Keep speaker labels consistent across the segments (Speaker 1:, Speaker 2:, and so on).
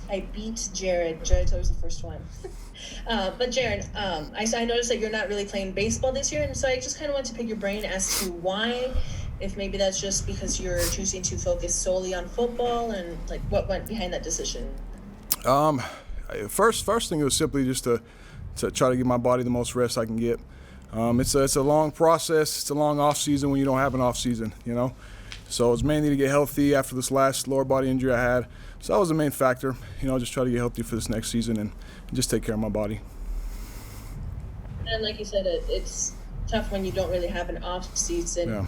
Speaker 1: I beat Jaren. Jaren's always the first one. But Jaren, I noticed that you're not really playing baseball this year, and so I just kind of want to pick your brain as to why, if maybe that's just because you're choosing to focus solely on football, and like what went behind that decision.
Speaker 2: First thing was simply just to try to give my body the most rest I can get. It's a long process. It's a long off season when you don't have an off season, you know. So it's mainly to get healthy after this last lower body injury I had. So that was the main factor, you know, just try to get healthy for this next season and just take care of my body.
Speaker 1: And like you said, it's tough when you don't really have an off season.
Speaker 2: Yeah.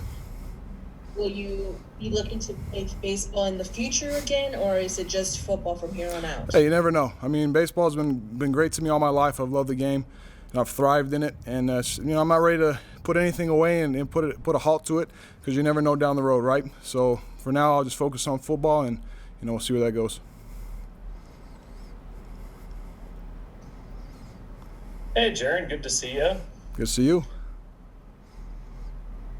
Speaker 1: Will you be looking to play baseball in the future again, or is it just football from here on out?
Speaker 2: Hey, you never know. I mean, baseball's been great to me all my life. I've loved the game, and I've thrived in it. And you know, I'm not ready to put anything away and put a halt to it, because you never know down the road, right? So for now, I'll just focus on football, and you know, we'll see where that goes.
Speaker 3: Hey, Jaren, good to see you.
Speaker 2: Good to see you.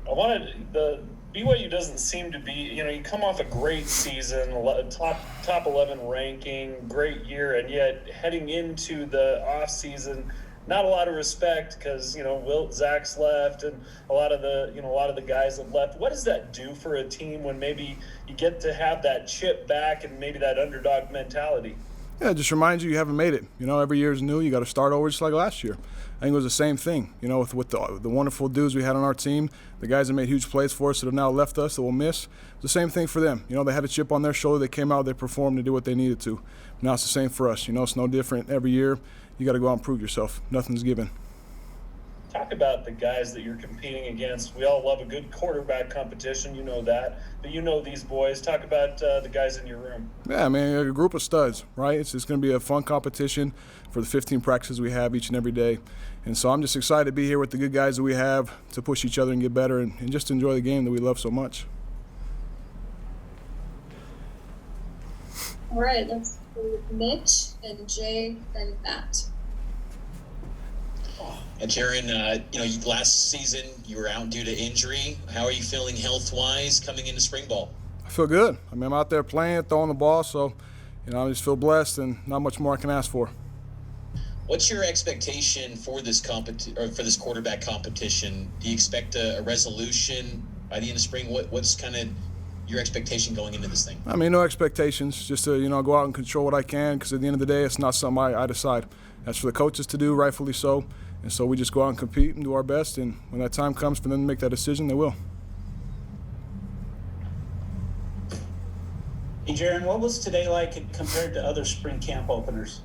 Speaker 3: The BYU doesn't seem to be, you know, you come off a great season, top 11 ranking, great year, and yet heading into the off season, not a lot of respect because, you know, Zach's left and a lot of the guys have left. What does that do for a team when maybe you get to have that chip back and maybe that underdog mentality?
Speaker 2: Yeah, it just reminds you haven't made it. You know, every year is new. You got to start over just like last year. I think it was the same thing, you know, with the wonderful dudes we had on our team, the guys that made huge plays for us that have now left us that we'll miss. It's the same thing for them. You know, they had a chip on their shoulder. They came out, they performed, they did what they needed to. Now it's the same for us. You know, it's no different every year. You got to go out and prove yourself. Nothing's given.
Speaker 3: Talk about the guys that you're competing against. We all love a good quarterback competition, you know that. But you know these boys. Talk about the guys in your room.
Speaker 2: Yeah, I mean, a group of studs, right? It's going to be a fun competition for the 15 practices we have each and every day. And so I'm just excited to be here with the good guys that we have to push each other and get better and just enjoy the game that we love so much.
Speaker 1: All right, let's go with Mitch and Jay and Matt.
Speaker 4: And Jaren, you know, last season you were out due to injury. How are you feeling health-wise coming into spring ball?
Speaker 2: I feel good. I mean, I'm out there playing, throwing the ball, so you know, I just feel blessed and not much more I can ask for.
Speaker 4: What's your expectation for this quarterback competition? Do you expect a resolution by the end of spring? What's kind of your expectation going into this thing?
Speaker 2: I mean, no expectations. Just to, you know, go out and control what I can, because at the end of the day, it's not something I decide. That's for the coaches to do, rightfully so. And so we just go out and compete and do our best, and when that time comes for them to make that decision, they will.
Speaker 5: Hey, Jaren, what was today like compared to other spring camp openers?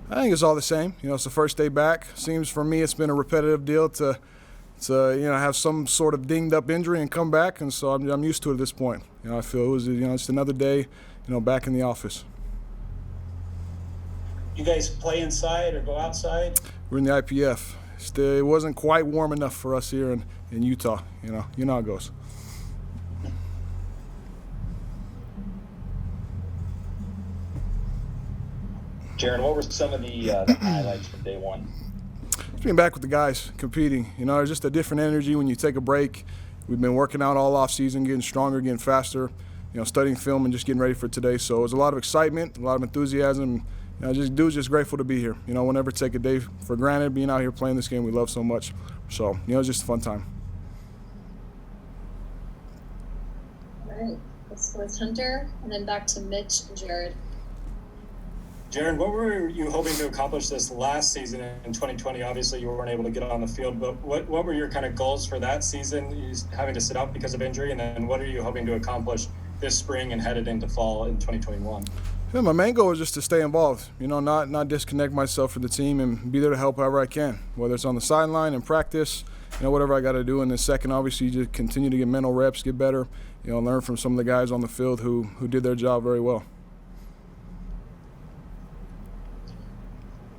Speaker 2: I think it's all the same. You know, it's the first day back. Seems for me it's been a repetitive deal to you know, have some sort of dinged up injury and come back, and so I'm used to it at this point. You know, I feel it was, you know, just another day, you know, back in the office.
Speaker 5: You guys play inside or go outside?
Speaker 2: We're in the IPF. It wasn't quite warm enough for us here in Utah. You know how it goes.
Speaker 6: Jaren, what were some of the highlights from day one?
Speaker 2: Being back with the guys, competing. You know, there's just a different energy when you take a break. We've been working out all off season, getting stronger, getting faster, you know, studying film and just getting ready for today. So it was a lot of excitement, a lot of enthusiasm. You know, just grateful to be here. You know, we'll never take a day for granted being out here playing this game we love so much. So, you know, it's just a fun time.
Speaker 1: All right, let's go with Hunter, and then back to Mitch and Jared.
Speaker 7: Jaren, what were you hoping to accomplish this last season in 2020? Obviously, you weren't able to get on the field, but what were your kind of goals for that season? You having to sit out because of injury, and then what are you hoping to accomplish this spring and headed into fall in 2021?
Speaker 2: Yeah, my main goal is just to stay involved. You know, not disconnect myself from the team and be there to help however I can, whether it's on the sideline in practice, you know, whatever I got to do. And then second, obviously, just continue to get mental reps, get better, you know, learn from some of the guys on the field who did their job very well.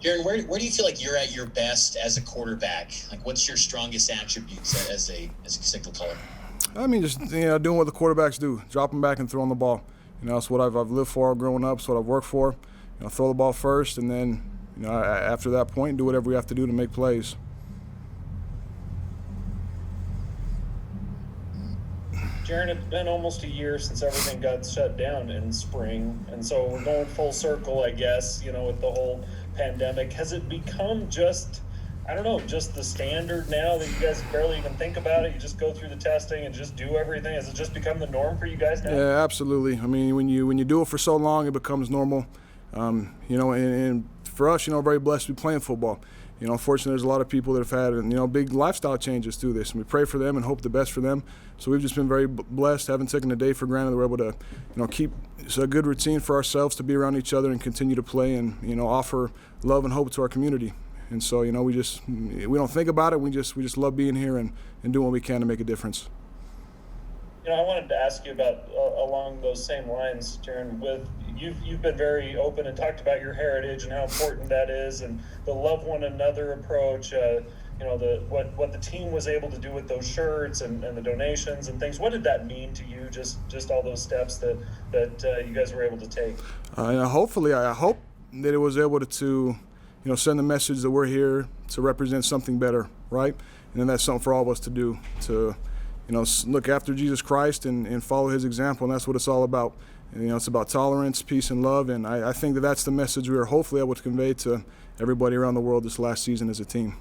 Speaker 4: Jaren, where do you feel like you're at your best as a quarterback? Like, what's your strongest attributes as a signal caller?
Speaker 2: I mean, just, you know, doing what the quarterbacks do, dropping back and throwing the ball. You know, that's what I've lived for growing up. It's what I've worked for. You know, throw the ball first, and then, you know, after that point, do whatever we have to do to make plays.
Speaker 5: Jaren,
Speaker 3: Jaren, it's been almost a year since everything got shut down in spring, and so we're going full circle, I guess, with the whole pandemic. Has it become just, I don't know, just the standard now that you guys barely even think about it? You just go through the testing and just do everything? Has it just become the norm for you guys now?
Speaker 2: Yeah, absolutely. I mean, when you do it for so long, it becomes normal. And for us, very blessed to be playing football. Unfortunately, there's a lot of people that have had, big lifestyle changes through this, and we pray for them and hope the best for them. So we've just been very blessed, haven't taken a day for granted. We're able to, keep a good routine for ourselves to be around each other and continue to play and, offer love and hope to our community. And so, we don't think about it. We just love being here and doing what we can to make a difference.
Speaker 3: I wanted to ask you about along those same lines, Jaren. With you've been very open and talked about your heritage and how important that is, and the love one another approach. What the team was able to do with those shirts and the donations and things. What did that mean to you? Just all those steps that you guys were able to take.
Speaker 2: Hopefully, I hope that it was able to send the message that we're here to represent something better, right? And then that's something for all of us to do, to look after Jesus Christ and follow his example, and that's what it's all about. And, it's about tolerance, peace, and love, and I think that's the message we are hopefully able to convey to everybody around the world this last season as a team.